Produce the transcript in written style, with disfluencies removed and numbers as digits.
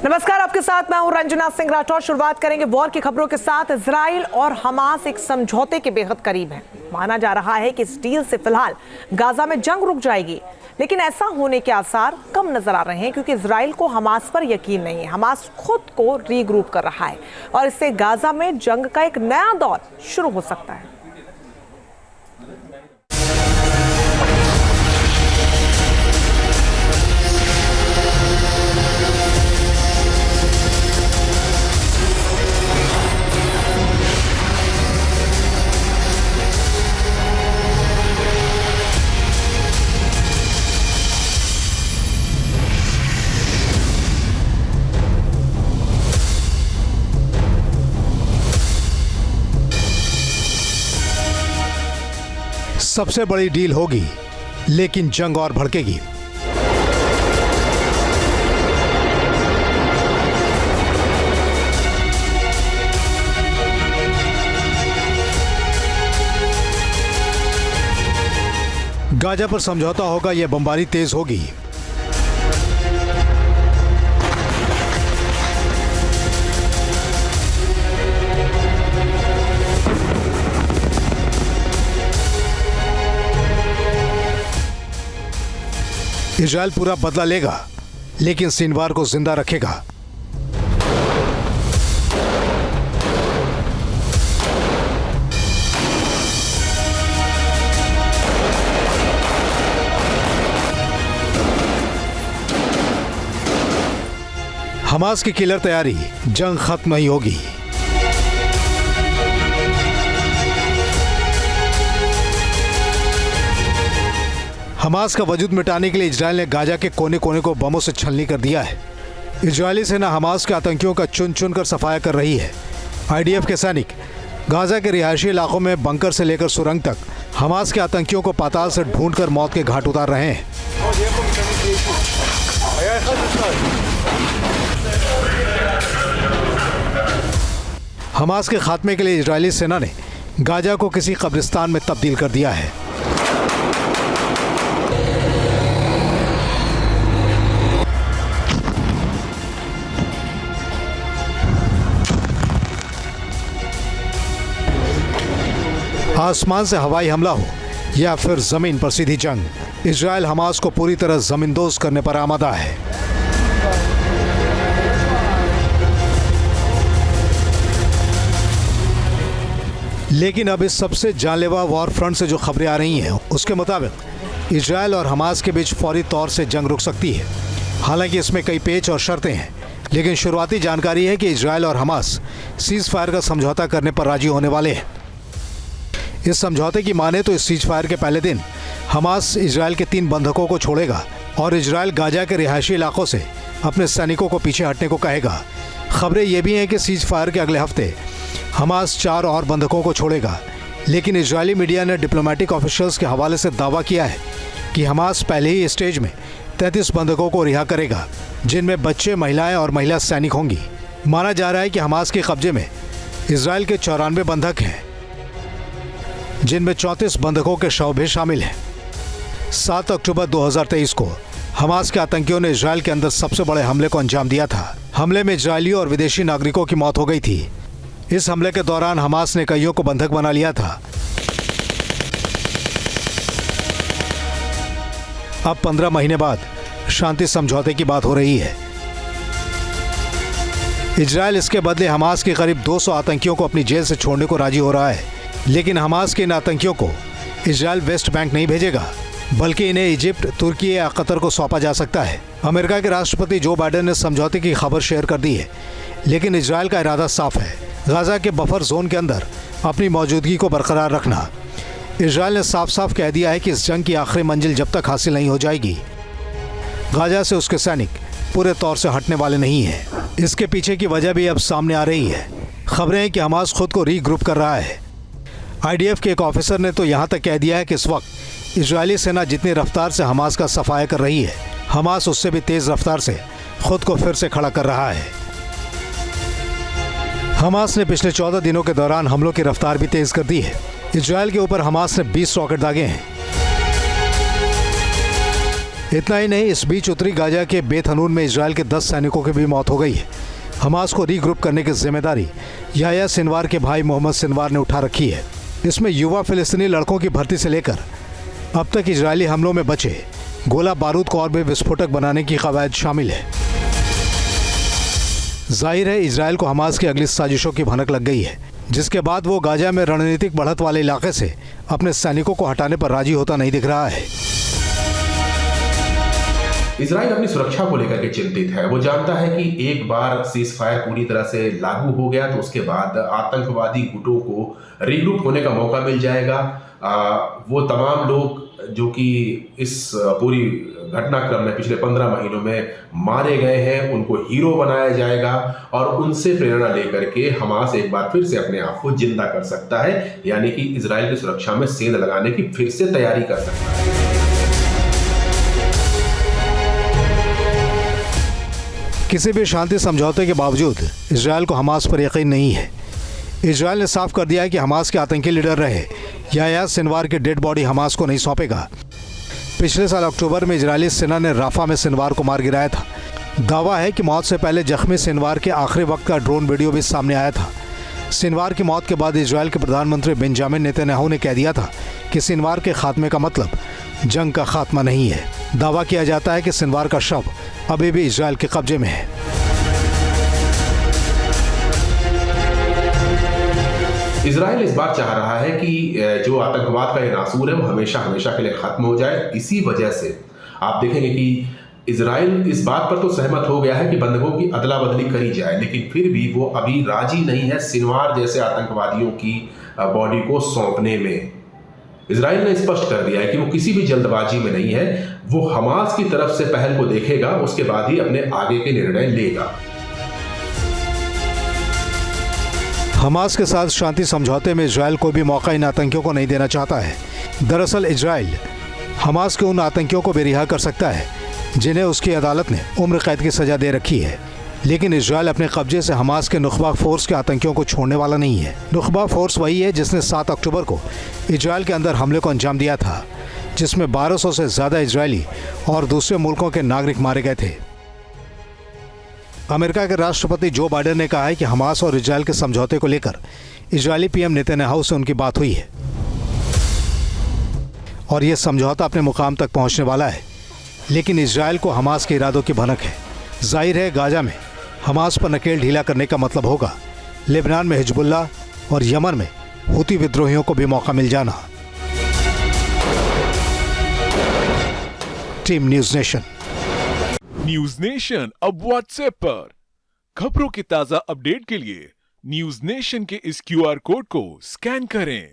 नमस्कार, आपके साथ मैं हूं रंजना सिंह राठौर। शुरुआत करेंगे वॉर की खबरों के साथ। इजराइल और हमास एक समझौते के बेहद करीब हैं। माना जा रहा है कि इस डील से फिलहाल गाजा में जंग रुक जाएगी, लेकिन ऐसा होने के आसार कम नजर आ रहे हैं क्योंकि इजराइल को हमास पर यकीन नहीं है। हमास खुद को रीग्रुप कर रहा है और इससे गाजा में जंग का एक नया दौर शुरू हो सकता है। सबसे बड़ी डील होगी, लेकिन जंग और भड़केगी। गाजा पर समझौता होगा, यह बमबारी तेज होगी। इजराइल पूरा बदला लेगा, लेकिन सिनवार को जिंदा रखेगा। हमास की किलर तैयारी, जंग खत्म नहीं होगी। हमास का वजूद मिटाने के लिए इजराइल ने गाजा के कोने कोने को बमों से छलनी कर दिया है। इजरायली सेना हमास के आतंकियों का चुन चुन कर सफाया कर रही है। आईडीएफ के सैनिक गाजा के रिहायशी इलाकों में बंकर से लेकर सुरंग तक हमास के आतंकियों को पाताल से ढूंढकर मौत के घाट उतार रहे हैं। हमास के खात्मे के लिए इजरायली सेना ने गाजा को किसी कब्रिस्तान में तब्दील कर दिया है। आसमान से हवाई हमला हो या फिर जमीन पर सीधी जंग, इजराइल हमास को पूरी तरह जमींदोज करने पर आमादा है। लेकिन अब इस सबसे जानलेवा वॉर फ्रंट से जो खबरें आ रही हैं, उसके मुताबिक इजराइल और हमास के बीच फौरी तौर से जंग रुक सकती है। हालांकि इसमें कई पेच और शर्तें हैं, लेकिन शुरुआती जानकारी है कि इजराइल और हमास सीज फायर का समझौता करने पर राजी होने वाले हैं। इस समझौते की माने तो इस सीज फायर के पहले दिन हमास इजराइल के 3 बंधकों को छोड़ेगा और इजराइल गाजा के रिहायशी इलाकों से अपने सैनिकों को पीछे हटने को कहेगा। खबरें ये भी हैं कि सीज फायर के अगले हफ्ते हमास 4 और बंधकों को छोड़ेगा, लेकिन इजरायली मीडिया ने डिप्लोमेटिक ऑफिशियल्स के हवाले से दावा किया है कि हमास पहले ही स्टेज में 33 बंधकों को रिहा करेगा, जिनमें बच्चे, महिलाएं और महिला सैनिक होंगी। माना जा रहा है कि हमास के कब्जे में इजराइल के 94 बंधक हैं, जिनमें 34 बंधकों के शव भी शामिल हैं। 7 अक्टूबर 2023 को हमास के आतंकियों ने इजराइल के अंदर सबसे बड़े हमले को अंजाम दिया था। हमले में इजरायलियों और विदेशी नागरिकों की मौत हो गई थी। इस हमले के दौरान हमास ने कईयों को बंधक बना लिया था। अब 15 महीने बाद शांति समझौते की बात हो रही है। इजराइल इसके बदले हमास के करीब 200 आतंकियों को अपनी जेल से छोड़ने को राजी हो रहा है, लेकिन हमास के इन आतंकियों को इजराइल वेस्ट बैंक नहीं भेजेगा, बल्कि इन्हें इजिप्ट, तुर्की या कतर को सौंपा जा सकता है। अमेरिका के राष्ट्रपति जो बाइडेन ने समझौते की खबर शेयर कर दी है, लेकिन इजराइल का इरादा साफ है, गाजा के बफर जोन के अंदर अपनी मौजूदगी को बरकरार रखना। इजराइल ने साफ साफ कह दिया है कि इस जंग की आखिरी मंजिल जब तक हासिल नहीं हो जाएगी, गाजा से उसके सैनिक पूरे तौर से हटने वाले नहीं हैं। इसके पीछे की वजह भी अब सामने आ रही है। खबरें हैं कि हमास खुद को रीग्रुप कर रहा है। आईडीएफ के एक ऑफिसर ने तो यहाँ तक कह दिया है कि इस वक्त इजरायली सेना जितनी रफ्तार से हमास का सफाया कर रही है, हमास उससे भी तेज रफ्तार से खुद को फिर से खड़ा कर रहा है। हमास ने पिछले 14 दिनों के दौरान हमलों की रफ्तार भी तेज कर दी है। इजरायल के ऊपर हमास ने 20 रॉकेट दागे हैं। इतना ही नहीं, इस बीच उत्तरी गाजा के बेत हनून में इजराइल के 10 सैनिकों की भी मौत हो गई है। हमास को रीग्रुप करने की जिम्मेदारी याह्या सिनवार के भाई मोहम्मद सिनवार ने उठा रखी है। इसमें युवा फिलिस्तीनी लड़कों की भर्ती से लेकर अब तक इजरायली हमलों में बचे गोला बारूद को और भी विस्फोटक बनाने की कवायद शामिल है। जाहिर है इजराइल को हमास की अगली साजिशों की भनक लग गई है, जिसके बाद वो गाजा में रणनीतिक बढ़त वाले इलाके से अपने सैनिकों को हटाने पर राजी होता नहीं दिख रहा है। इजराइल अपनी सुरक्षा को लेकर के चिंतित है। वो जानता है कि एक बार सीज फायर पूरी तरह से लागू हो गया तो उसके बाद आतंकवादी गुटों को रीग्रुप होने का मौका मिल जाएगा। वो तमाम लोग जो कि इस पूरी घटनाक्रम में पिछले 15 महीनों में मारे गए हैं, उनको हीरो बनाया जाएगा और उनसे प्रेरणा लेकर के हमास एक बार फिर से अपने आप को जिंदा कर सकता है, यानी कि इजराइल की सुरक्षा में सेंध लगाने की फिर से तैयारी कर सकता है। किसी भी शांति समझौते के बावजूद इजराइल को हमास पर यकीन नहीं है। इजराइल ने साफ कर दिया है कि हमास के आतंकी लीडर रहे याह्या सिनवार की डेड बॉडी हमास को नहीं सौंपेगा। पिछले साल अक्टूबर में इजरायली सेना ने राफा में सिनवार को मार गिराया था। दावा है कि मौत से पहले जख्मी सिनवार के आखिरी वक्त का ड्रोन वीडियो भी सामने आया था। सिनवार की मौत के बाद इजराइल के प्रधानमंत्री बेंजामिन नेतन्याहू ने कह दिया था कि सिनवार के खात्मे का मतलब जंग का खात्मा नहीं है। दावा किया जाता है कि सिनवार का शव अभी भी इजराइल के कब्जे में है। इजराइल इस बार चाह रहा है कि जो आतंकवाद का ये नासूर है वो हमेशा हमेशा के लिए खत्म हो जाए। इसी वजह से आप देखेंगे कि इजराइल इस बात पर तो सहमत हो गया है कि बंधकों की अदला बदली करी जाए, लेकिन फिर भी वो अभी राजी नहीं है सिनवार जैसे आतंकवादियों की बॉडी को सौंपने में। इजराइल ने स्पष्ट कर दिया है कि वो किसी भी जल्दबाजी में नहीं है। वो हमास की तरफ से पहल को देखेगा, उसके बाद ही अपने आगे के निर्णय लेगा। हमास के साथ शांति समझौते में इजराइल कोई भी मौका इन आतंकियों को नहीं देना चाहता है। दरअसल इजराइल हमास के उन आतंकियों को भी रिहा कर सकता है जिन्हें उसकी अदालत ने उम्र कैद की सजा दे रखी है, लेकिन इजराइल अपने कब्जे से हमास के नुखबा फोर्स के आतंकियों को छोड़ने वाला नहीं है। नुखबा फोर्स वही है जिसने 7 अक्टूबर को इजराइल के अंदर हमले को अंजाम दिया था, जिसमें 1200 से ज़्यादा इजरायली और दूसरे मुल्कों के नागरिक मारे गए थे। अमेरिका के राष्ट्रपति जो बाइडेन ने कहा है कि हमास और इजराइल के समझौते को लेकर इजरायली पीएम नेतन्याहू से उनकी बात हुई है और यह समझौता अपने मुकाम तक पहुंचने वाला है, लेकिन इजराइल को हमास के इरादों की भनक है। जाहिर है गाजा में हमास पर नकेल ढीला करने का मतलब होगा लेबनान में हिजबुल्ला और यमन में हुती विद्रोहियों को भी मौका मिल जाना। Team news nation. News nation अब व्हाट्सएप पर खबरों की ताजा अपडेट के लिए न्यूज नेशन के इस QR कोड को स्कैन करें।